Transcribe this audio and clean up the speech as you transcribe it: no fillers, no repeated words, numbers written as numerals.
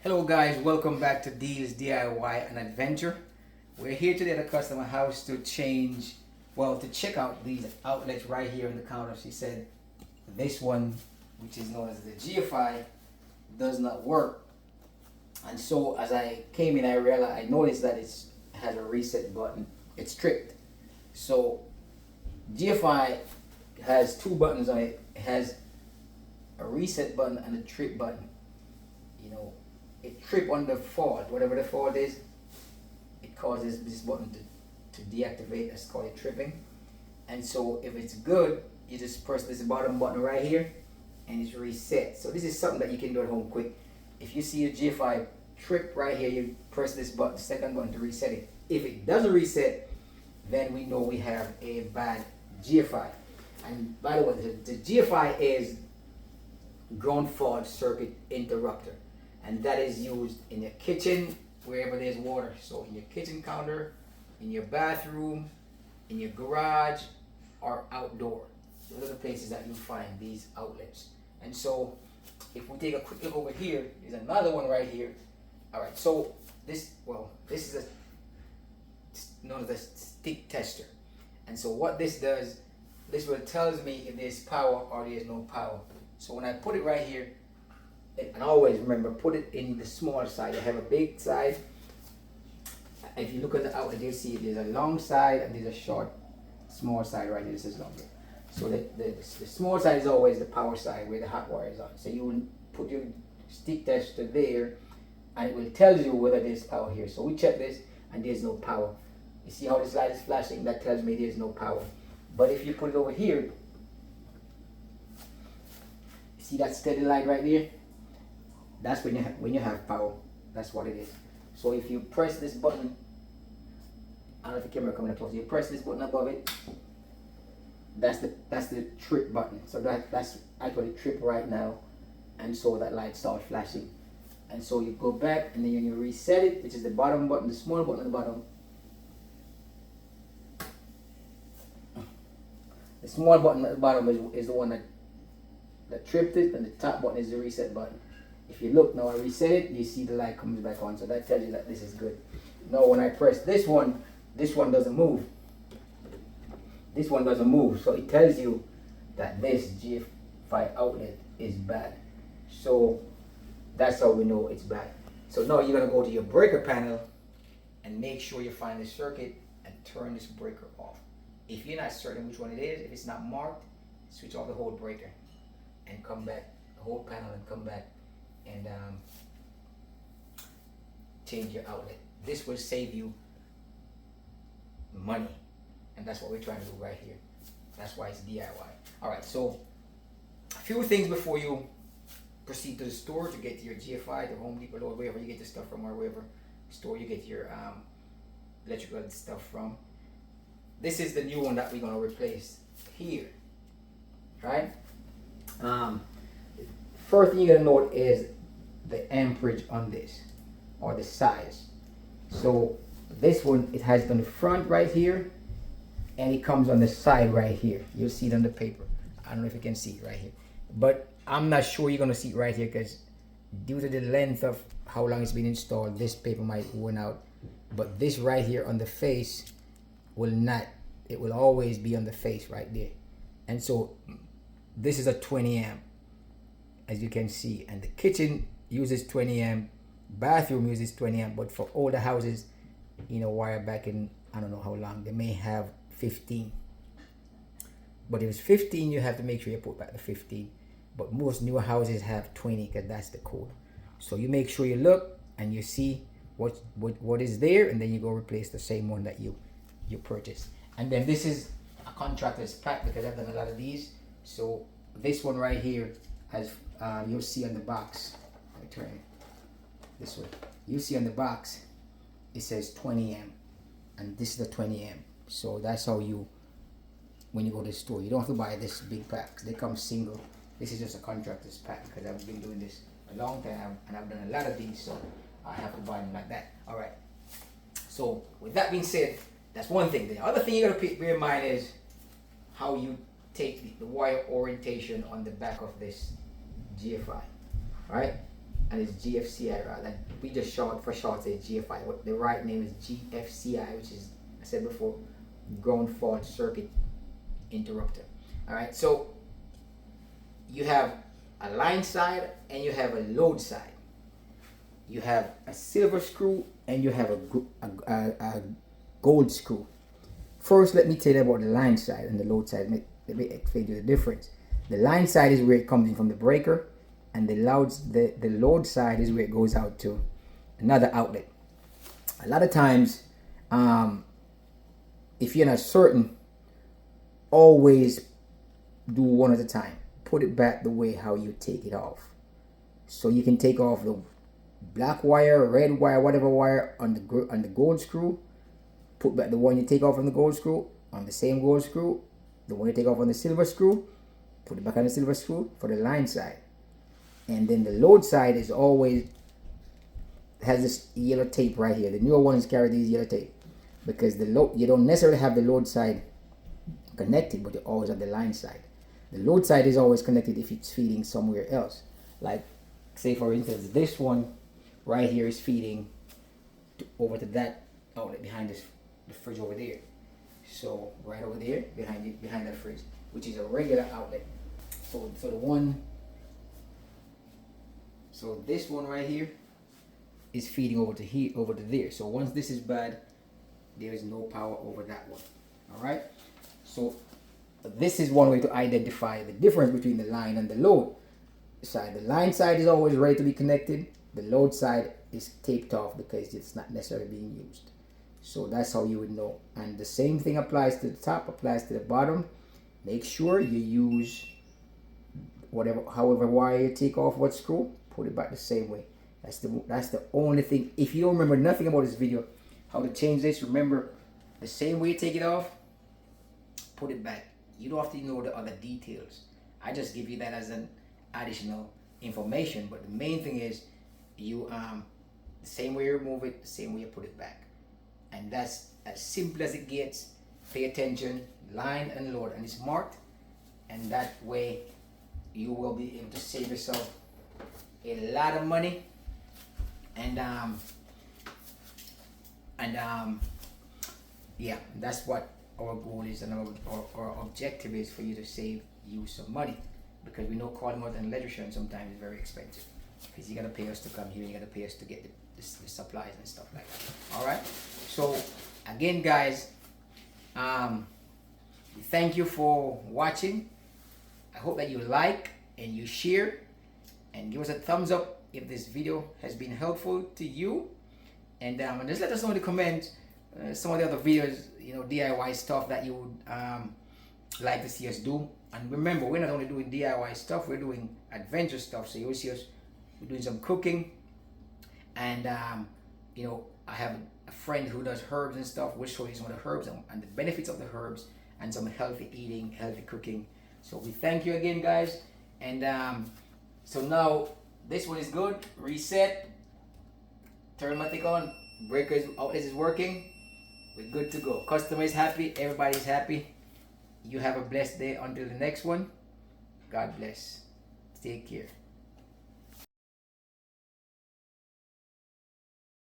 Hello guys, welcome back to Deals DIY and Adventure. We're here today at the customer house to to check out these outlets right here in the counter. She said this one, which is known as the GFI, does not work. And so as I came in, I noticed that it has a reset button. It's tripped. So GFI has two buttons on it. It has a reset button and a trip button. It trip on the fault, whatever the fault is, it causes this button to deactivate. That's called tripping. And so if it's good, you just press this bottom button right here and it's reset. So this is something that you can do at home quick. If you see a GFI trip right here, you press this button, second button, to reset it. If it doesn't reset, then we know we have a bad GFI. And by the way, the GFI is ground fault circuit interrupter. And that is used in your kitchen, wherever there's water. So in your kitchen counter, in your bathroom, in your garage, or outdoor. Those are the places that you find these outlets. And so if we take a quick look over here, there's another one right here. All right, so this is known as a stick tester. And so what this does, this will tells me if there's power or there's no power. So when I put it right here, and always remember, put it in the small side. I have a big side. If you look at the outlet, you'll see there's a long side and there's a small side right here. This is longer. So the small side is always the power side where the hot wire is on. So you will put your stick tester there and it will tell you whether there's power here. So we check this and there's no power. You see how this light is flashing? That tells me there's no power. But if you put it over here, you see that steady light right there? That's when you have power. That's what it is. So if you press this button, I don't know if the camera coming up close. You press this button above it. That's the trip button. So that's actually trip right now, and so that light starts flashing. And so you go back and then you reset it, which is the bottom button, the small button at the bottom. The small button at the bottom is the one that tripped it, and the top button is the reset button. If you look now, I reset it, you see the light comes back on. So that tells you that this is good. Now when I press this one doesn't move. This one doesn't move. So it tells you that this GFI outlet is bad. So that's how we know it's bad. So now you're going to go to your breaker panel and make sure you find the circuit and turn this breaker off. If you're not certain which one it is, if it's not marked, switch off the whole breaker and come back, the whole panel, and come back and change your outlet. This will save you money, and that's what we're trying to do right here. That's why it's DIY. All right, so a few things before you proceed to the store to get your GFI, the Home Depot, or wherever you get the stuff from, or wherever store you get your electrical stuff from. This is the new one that we're going to replace here, right? First thing you're going to note is the amperage on this, or the size. So this one, it has on the front right here, and it comes on the side right here. You'll see it on the paper. I don't know if you can see it right here, but I'm not sure you're going to see it right here because due to the length of how long it's been installed, this paper might worn out. But this right here on the face will not. It will always be on the face right there. And so this is a 20 amp, as you can see, and the kitchen uses 20 amp, bathroom uses 20 amp, but for older houses, wire back in, I don't know how long, they may have 15. But if it's 15, you have to make sure you put back the 15. But most newer houses have 20 because that's the code. So you make sure you look and you see what is there, and then you go replace the same one that you purchased. And then this is a contractor's pack because I've done a lot of these. So this one right here has, you'll see on the box. Let me turn it this way. You see on the box, it says 20 amp, and this is the 20 amp. So that's how when you go to the store, you don't have to buy this big pack. They come single. This is just a contractor's pack because I've been doing this a long time and I've done a lot of these, so I have to buy them like that. All right. So with that being said, that's one thing. The other thing you gotta bear in mind is how you take the wire orientation on the back of this GFI. Right? and it's GFCI rather. We just short say GFI. What the right name is GFCI, which is, I said before, ground fault circuit interrupter. All right, so you have a line side and you have a load side. You have a silver screw and you have a gold screw. First, let me tell you about the line side and the load side. Let me explain you the difference. The line side is where it comes in from the breaker, and the load side is where it goes out to another outlet. A lot of times, if you're not certain, always do one at a time. Put it back the way how you take it off. So you can take off the black wire, red wire, whatever wire on the gold screw. Put back the one you take off on the gold screw on the same gold screw. The one you take off on the silver screw, put it back on the silver screw for the line side. And then the load side is always has this yellow tape right here. The newer ones carry these yellow tape because you don't necessarily have the load side connected, but you always have the line side. The load side is always connected if it's feeding somewhere else. Like, say for instance, this one right here is feeding over to that outlet behind the fridge over there. So right over there, behind that fridge, which is a regular outlet. So this one right here is feeding over to there. So once this is bad, there is no power over that one. All right. So this is one way to identify the difference between the line and the load side. The line side is always ready to be connected. The load side is taped off because it's not necessarily being used. So that's how you would know. And the same thing applies to the top, applies to the bottom. Make sure you use however wire you take off what screw, put it back the same way. That's the only thing. If you don't remember nothing about this video, how to change this, remember the same way you take it off, put it back. You don't have to know the other details. I just give you that as an additional information. But the main thing is you the same way you remove it, the same way you put it back. And that's as simple as it gets. Pay attention, line and load, and it's marked, and that way you will be able to save yourself a lot of money. And yeah, that's what our goal is, and our objective is for you to save you some money, because we know calling out an electrician sometimes is very expensive, because you got to pay us to come here, you got to pay us to get the supplies and stuff like that. All right, so again guys, thank you for watching. I hope that you like and you share and give us a thumbs up if this video has been helpful to you, and just let us know in the comments some of the other videos, DIY stuff that you would like to see us do. And remember, we're not only doing DIY stuff, we're doing adventure stuff. So you'll see us, we're doing some cooking, and I have a friend who does herbs and stuff. We'll show you some of the herbs and the benefits of the herbs, and some healthy eating, healthy cooking. So we thank you again guys, and so now this one is good. Reset, turn my thing on, breakers outlets is working, we're good to go. Customer is happy, everybody's happy. You have a blessed day until the next one. God bless. Take care.